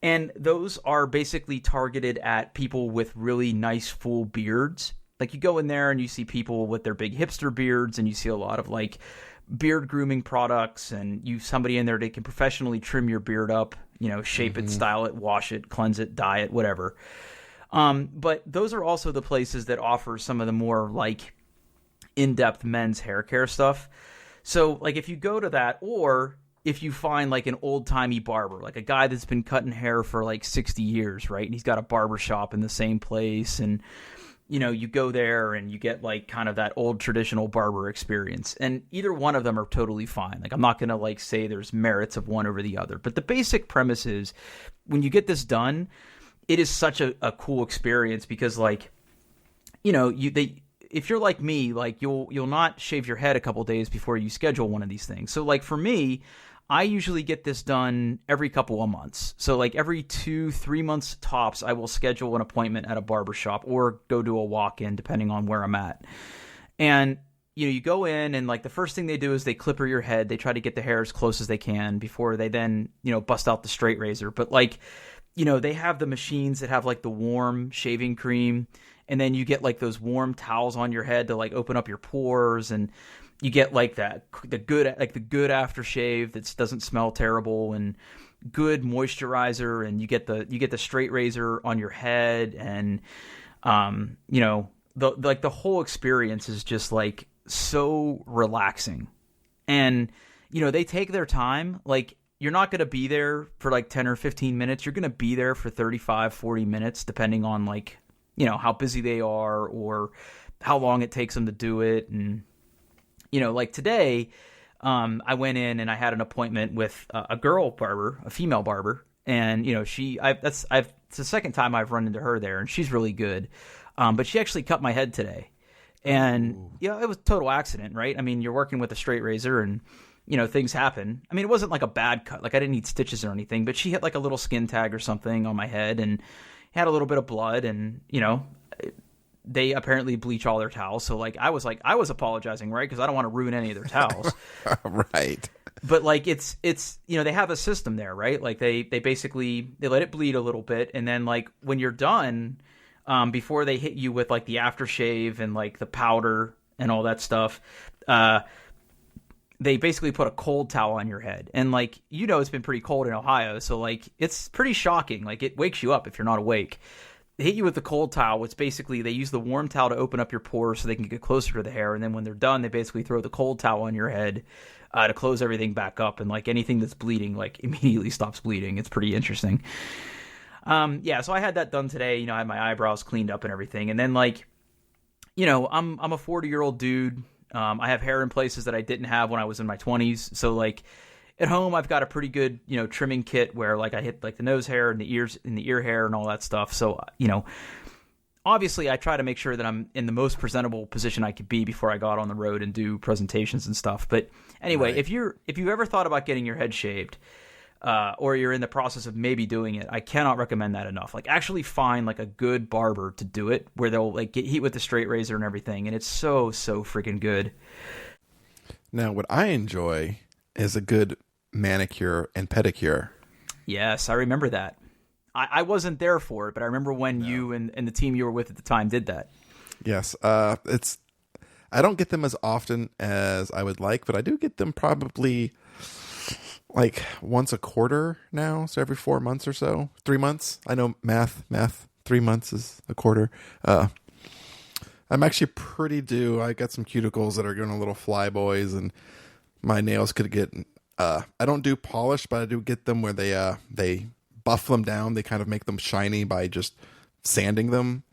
And those are basically targeted at people with really nice full beards. Like, you go in there and you see people with their big hipster beards, and you see a lot of, like, beard grooming products, and somebody in there that can professionally trim your beard up, shape it, style it, wash it, cleanse it, dye it, whatever. But those are also the places that offer some of the more, like, in-depth men's hair care stuff. So, like, if you go to that, or if you find, like, an old-timey barber, like a guy that's been cutting hair for, like, 60 years, right? And he's got a barber shop in the same place, and you go there and you get, like, kind of that old traditional barber experience. And either one of them are totally fine. Like, I'm not going to, like, say there's merits of one over the other. But the basic premise is, when you get this done, it is such a cool experience because, like, if you're like me, like, you'll not shave your head a couple days before you schedule one of these things. So, like, for me, I usually get this done every couple of months. So, like, every 2-3 months tops, I will schedule an appointment at a barbershop or go to a walk-in, depending on where I'm at. And, you go in, and, like, the first thing they do is they clipper your head. They try to get the hair as close as they can before they then, bust out the straight razor. But, like, they have the machines that have, like, the warm shaving cream, and then you get, like, those warm towels on your head to, like, open up your pores, and you get, like, the good aftershave that doesn't smell terrible, and good moisturizer, and you get the straight razor on your head, and the whole experience is just, like, so relaxing. And they take their time. Like, you're not going to be there for, like, 10 or 15 minutes. You're going to be there for 35-40 minutes, depending on, like, how busy they are or how long it takes them to do it. And like today, I went in and I had an appointment with a girl barber, a female barber, and it's the second time I've run into her there, and she's really good. But she actually cut my head today, and it was a total accident, right? I mean, you're working with a straight razor, and things happen. I mean, it wasn't like a bad cut, like I didn't need stitches or anything, but she hit like a little skin tag or something on my head, and had a little bit of blood, and they apparently bleach all their towels. So, like, I was apologizing, right? Because I don't want to ruin any of their towels. Right. But, like, it's they have a system there, right? Like, they basically, they let it bleed a little bit. And then, like, when you're done, before they hit you with, like, the aftershave and, like, the powder and all that stuff, they basically put a cold towel on your head. And, like, it's been pretty cold in Ohio. So, like, it's pretty shocking. Like, it wakes you up if you're not awake. hit you with the cold towel. It's basically they use the warm towel to open up your pores so they can get closer to the hair, and then when they're done, they basically throw the cold towel on your head to close everything back up, and like anything that's bleeding, like immediately stops bleeding. It's pretty interesting. So I had that done today. You know, I had my eyebrows cleaned up and everything, and then like, you know, I'm a 40-year-old dude. I have hair in places that I didn't have when I was in my 20s. So like at home, I've got a pretty good, you know, trimming kit where like I hit like the nose hair and the ears and the ear hair and all that stuff. So, you know, obviously I try to make sure that I'm in the most presentable position I could be before I got on the road and do presentations and stuff. But anyway, Right. if you ever thought about getting your head shaved, or you're in the process of maybe doing it, I cannot recommend that enough. Like actually find like a good barber to do it where they'll like get heat with the straight razor and everything. And it's so freaking good. Now, what I enjoy is a good manicure and pedicure. Yes, I remember that. I wasn't there for it, but I remember when you and the team you were with at the time did that. Yes. I don't get them as often as I would like, but I do get them probably like once a quarter now. So every 4 months or so, 3 months. I know math, 3 months is a quarter. I'm actually pretty due. I got some cuticles that are getting a little flyboys, and my nails could get, I don't do polish, but I do get them where they buff them down. They kind of make them shiny by just sanding them.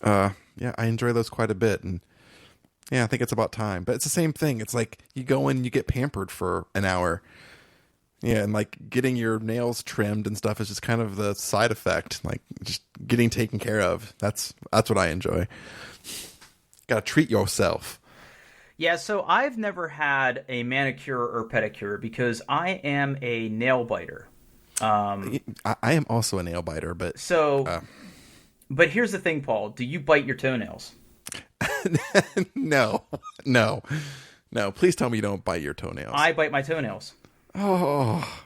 I enjoy those quite a bit. And yeah, I think it's about time, but it's the same thing. It's like you go in, you get pampered for an hour. Yeah. And like getting your nails trimmed and stuff is just kind of the side effect, like just getting taken care of. That's what I enjoy. Got to treat yourself. Yeah, so I've never had a manicure or pedicure because I am a nail biter. I am also a nail biter, but but here's the thing, Paul. Do you bite your toenails? no. Please tell me you don't bite your toenails. I bite my toenails. Oh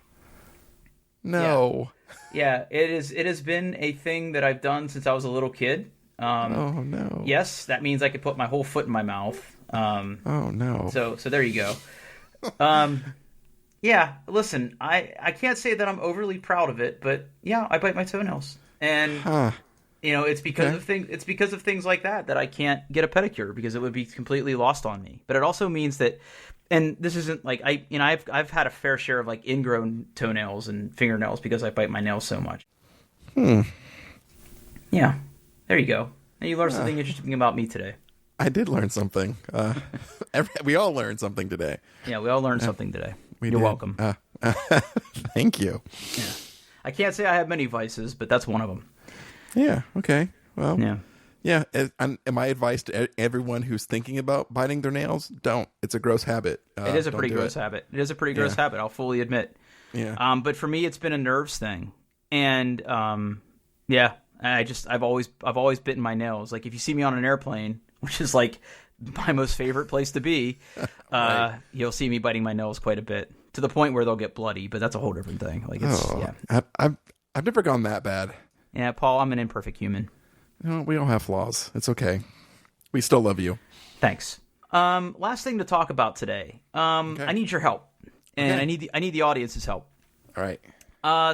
no. Yeah, it has been a thing that I've done since I was a little kid. Oh no. Yes, that means I could put my whole foot in my mouth. Oh no. So there you go. Yeah, listen, I can't say that I'm overly proud of it, but yeah, I bite my toenails. And you know, it's because of things like that I can't get a pedicure because it would be completely lost on me. But it also means that, and this isn't like I've had a fair share of like ingrown toenails and fingernails because I bite my nails so much. Yeah, there you go. And you learned something interesting about me today. I did learn something. We all learned something today. Yeah, we all learned something today. You're did. welcome. Thank you. Yeah. I can't say I have many vices, but that's one of them. Yeah. Okay. Well. Yeah. Yeah. And my advice to everyone who's thinking about biting their nails: don't. It's a gross habit. It is a pretty gross habit. It is a pretty gross habit. I'll fully admit. Yeah. But for me, it's been a nerves thing, and yeah, I've always bitten my nails. Like if you see me on an airplane, which is like my most favorite place to be, right. You'll see me biting my nails quite a bit to the point where they'll get bloody. But that's a whole different thing. Like it's yeah. I've never gone that bad. Yeah, Paul, I'm an imperfect human. You know, we all have flaws. It's okay. We still love you. Thanks. Last thing to talk about today. Okay. I need your help, and okay. I need the audience's help. All right.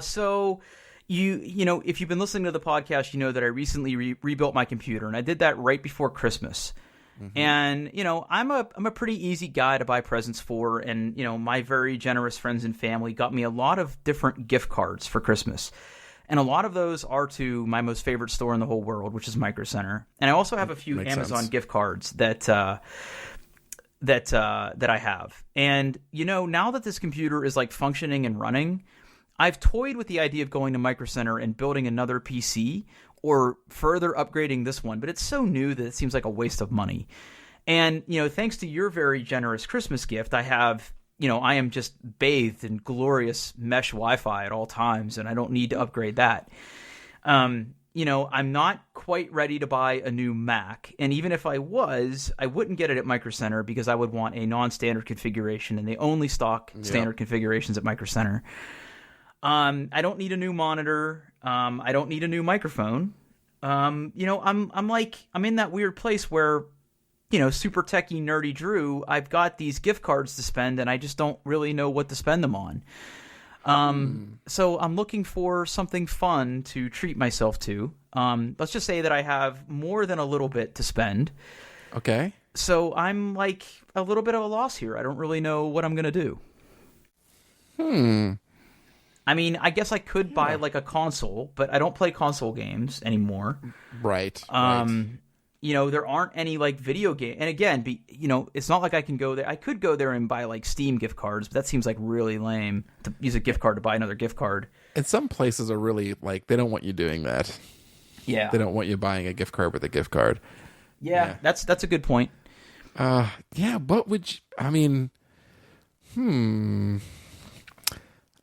So you know, if you've been listening to the podcast, you know that I recently rebuilt my computer, and I did that right before Christmas. Mm-hmm. And you know, I'm a pretty easy guy to buy presents for, and you know, my very generous friends and family got me a lot of different gift cards for Christmas. And a lot of those are to my most favorite store in the whole world, which is Micro Center. And I also have a few Amazon gift cards that I have. And you know, now that this computer is like functioning and running, I've toyed with the idea of going to Micro Center and building another PC or further upgrading this one, but it's so new that it seems like a waste of money. And you know, thanks to your very generous Christmas gift, I am just bathed in glorious mesh Wi-Fi at all times, and I don't need to upgrade that. You know, I'm not quite ready to buy a new Mac, and even if I was, I wouldn't get it at Micro Center because I would want a non-standard configuration, and they only stock standard configurations at Micro Center. I don't need a new monitor. I don't need a new microphone. You know, I'm in that weird place where, you know, super techie nerdy Drew, I've got these gift cards to spend and I just don't really know what to spend them on. So I'm looking for something fun to treat myself to. Let's just say that I have more than a little bit to spend. Okay. So I'm like a little bit of a loss here. I don't really know what I'm going to do. I mean, I guess I could buy like a console, but I don't play console games anymore. Right. You know, there aren't any like video game. And again, it's not like I can go there. I could go there and buy like Steam gift cards, but that seems like really lame to use a gift card to buy another gift card. And some places are really like, they don't want you doing that. Yeah. They don't want you buying a gift card with a gift card. Yeah. That's a good point. Yeah, what would you, I mean,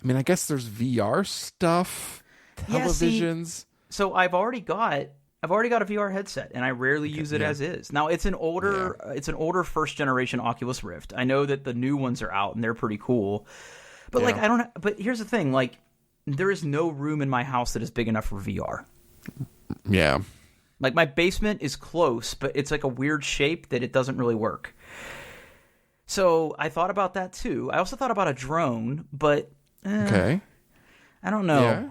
I guess there's VR stuff, televisions. So I've already got a VR headset, and I rarely use it as is. Now it's an older first generation Oculus Rift. I know that the new ones are out and they're pretty cool, but like But here's the thing: like, there is no room in my house that is big enough for VR. Yeah. Like, my basement is close, but it's like a weird shape that it doesn't really work. So I thought about that too. I also thought about a drone, but okay. I don't know. Yeah.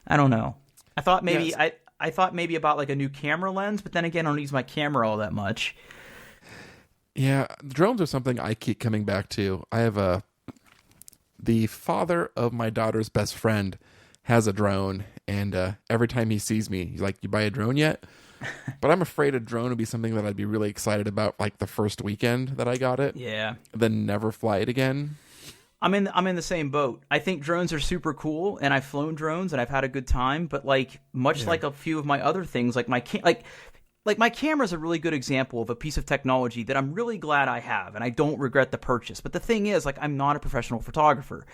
I don't know. I thought maybe I thought maybe about like a new camera lens, but then again, I don't use my camera all that much. Yeah, drones are something I keep coming back to. I have the father of my daughter's best friend has a drone, and every time he sees me, he's like, "You buy a drone yet?" But I'm afraid a drone would be something that I'd be really excited about, like the first weekend that I got it. Yeah. Then never fly it again. I'm in the same boat. I think drones are super cool, and I've flown drones and I've had a good time. But like like a few of my other things, like my camera is a really good example of a piece of technology that I'm really glad I have, and I don't regret the purchase. But the thing is, like, I'm not a professional photographer.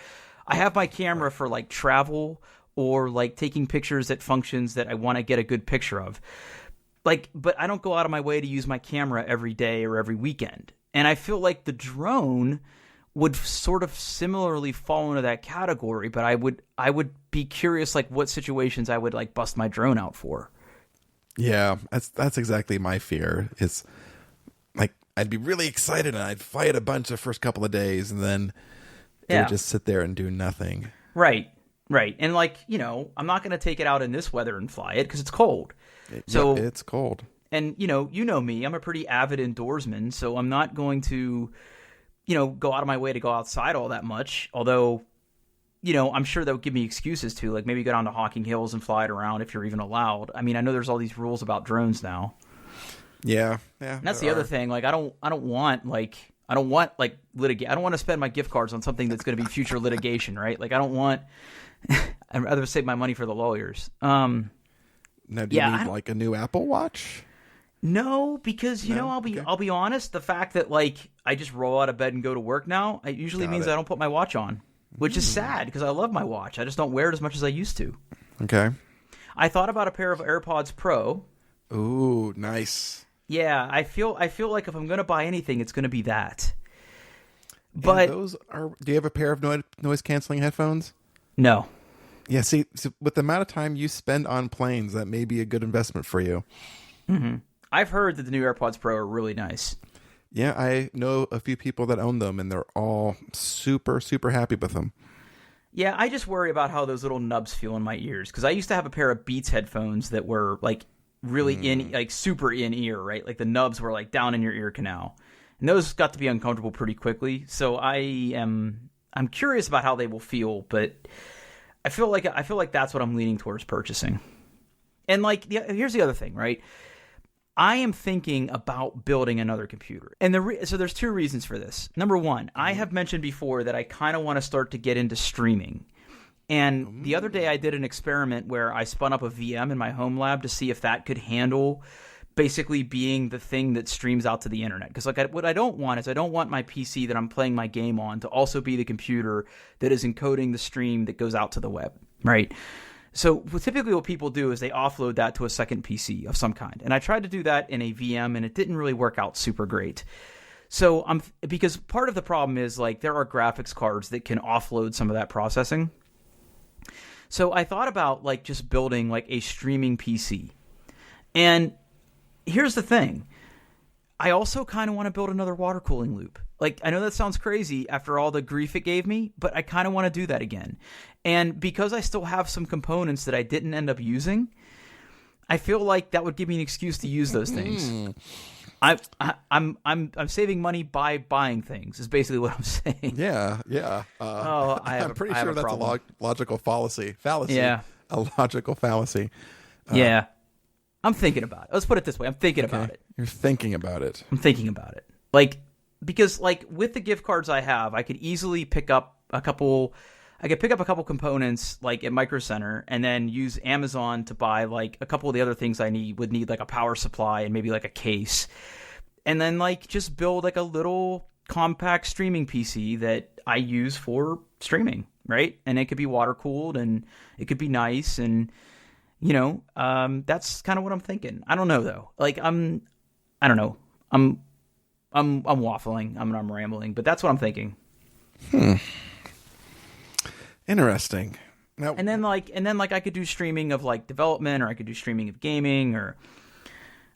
I have my camera for like travel or like taking pictures at functions that I want to get a good picture of. Like, but I don't go out of my way to use my camera every day or every weekend. And I feel like the drone would sort of similarly fall into that category, but I would be curious, like, what situations I would like bust my drone out for. Yeah, that's exactly my fear. Is like, I'd be really excited and I'd fly it a bunch the first couple of days, and then it would just sit there and do nothing. Right. And like, I'm not going to take it out in this weather and fly it because it's cold. It's cold. And you know me, I'm a pretty avid indoorsman, so I'm not going to go out of my way to go outside all that much. Although, I'm sure they'll give me excuses to, like, maybe go down to Hocking Hills and fly it around if you're even allowed. I mean, I know there's all these rules about drones now. Yeah. And that's the other thing. Like, I don't want litigation. I don't want to spend my gift cards on something that's going to be future litigation, right? Like, I don't want. I'd rather save my money for the lawyers. Now, do you need like a new Apple Watch? No, because I'll be honest. The fact that like I just roll out of bed and go to work now, it usually means I don't put my watch on, which is sad because I love my watch. I just don't wear it as much as I used to. Okay. I thought about a pair of AirPods Pro. Ooh, nice. Yeah, I feel like if I'm going to buy anything, it's going to be that. But do you have a pair of noise canceling headphones? No. Yeah, see, with the amount of time you spend on planes, that may be a good investment for you. Mm-hmm. I've heard that the new AirPods Pro are really nice. Yeah, I know a few people that own them, and they're all super, super happy with them. Yeah, I just worry about how those little nubs feel in my ears, because I used to have a pair of Beats headphones that were like really super in ear, right? Like the nubs were like down in your ear canal, and those got to be uncomfortable pretty quickly. So I'm curious about how they will feel, but I feel like that's what I'm leaning towards purchasing. And like, here's the other thing, right? I am thinking about building another computer. And so there's two reasons for this. Number one, I have mentioned before that I kind of want to start to get into streaming. And the other day I did an experiment where I spun up a VM in my home lab to see if that could handle basically being the thing that streams out to the internet. Because like what I don't want is I don't want my PC that I'm playing my game on to also be the computer that is encoding the stream that goes out to the web, right? So typically what people do is they offload that to a second PC of some kind. And I tried to do that in a VM, and it didn't really work out super great. So because part of the problem is like there are graphics cards that can offload some of that processing. So I thought about like just building like a streaming PC. And here's the thing. I also kind of want to build another water cooling loop. Like, I know that sounds crazy after all the grief it gave me, but I kind of want to do that again. And because I still have some components that I didn't end up using, I feel like that would give me an excuse to use those things. I'm saving money by buying things is basically what I'm saying. Yeah. I'm pretty sure that's a logical fallacy. Yeah. A logical fallacy. Yeah. I'm thinking about it. Let's put it this way. I'm thinking about it. You're thinking about it. I'm thinking about it. Like, because like with the gift cards I have, I could easily pick up a couple components like at Micro Center and then use Amazon to buy like a couple of the other things I would need like a power supply and maybe like a case. And then like just build like a little compact streaming PC that I use for streaming, right? And it could be water cooled and it could be nice and that's kind of what I'm thinking. I don't know though. Like I don't know. I'm waffling. I'm rambling, but that's what I'm thinking. Interesting. Now, and then I could do streaming of like development, or I could do streaming of gaming, or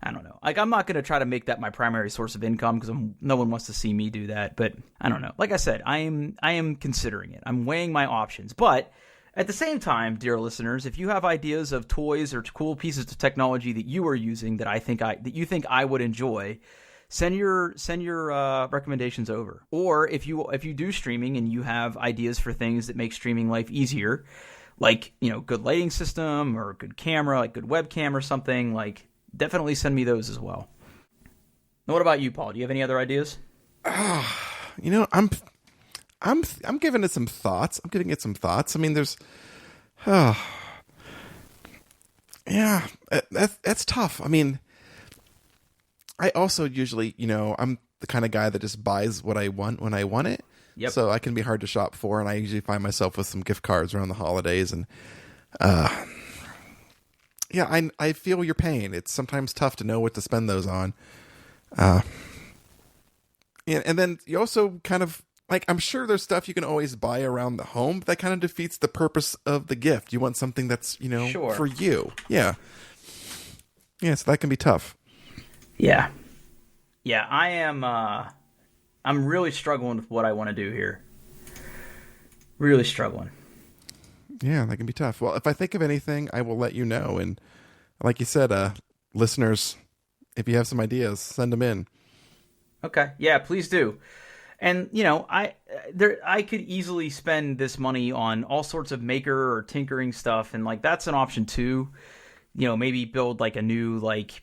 I don't know. Like I'm not going to try to make that my primary source of income because no one wants to see me do that. But I don't know. Like I said, I am considering it. I'm weighing my options, but at the same time, dear listeners, if you have ideas of toys or cool pieces of technology that you are using that you think I would enjoy, send your recommendations over. Or if you do streaming and you have ideas for things that make streaming life easier, like good lighting system or a good camera, like good webcam or something, like definitely send me those as well. Now, what about you, Paul? Do you have any other ideas? I'm giving it some thoughts. I mean, there's, yeah, that's tough. I mean, I also usually, I'm the kind of guy that just buys what I want when I want it. Yep. So I can be hard to shop for, and I usually find myself with some gift cards around the holidays. And yeah, I feel your pain. It's sometimes tough to know what to spend those on. And then you also kind of, like, I'm sure there's stuff you can always buy around the home, but that kind of defeats the purpose of the gift. You want something that's, sure, for you. Yeah. Yeah, so that can be tough. Yeah. Yeah, I'm really struggling with what I want to do here. Really struggling. Yeah, that can be tough. Well, if I think of anything, I will let you know. And like you said, listeners, if you have some ideas, send them in. Okay. Yeah, please do. And, I could easily spend this money on all sorts of maker or tinkering stuff. And, like, that's an option, too. Maybe build, like, a new, like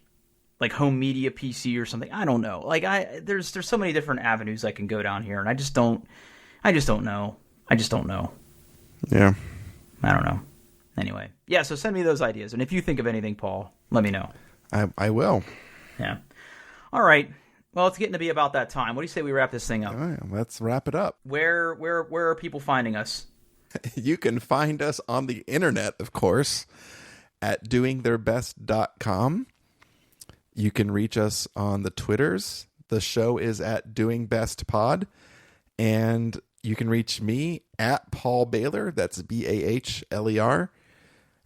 home media PC or something. I don't know. Like, there's so many different avenues I can go down here. And I just don't know. Yeah. I don't know. Anyway. Yeah, so send me those ideas. And if you think of anything, Paul, let me know. I will. Yeah. All right. Well, it's getting to be about that time. What do you say we wrap this thing up? All right, let's wrap it up. Where are people finding us? You can find us on the internet, of course, at doingtheirbest.com. You can reach us on the Twitters. The show is at doingbestpod. And you can reach me at Paul Baylor. That's BAHLER.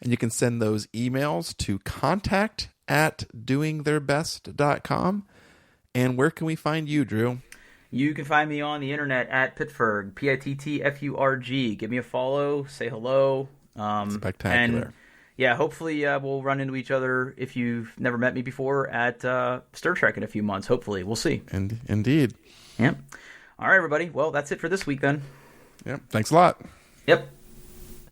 And you can send those emails to contact@doingtheirbest.com. And where can we find you, Drew? You can find me on the internet at Pittfurg, PITTFURG. Give me a follow, say hello. Spectacular. And yeah, hopefully we'll run into each other if you've never met me before at Stir Trek in a few months. Hopefully, we'll see. Indeed. Yep. All right, everybody. Well, that's it for this week then. Yep. Thanks a lot. Yep.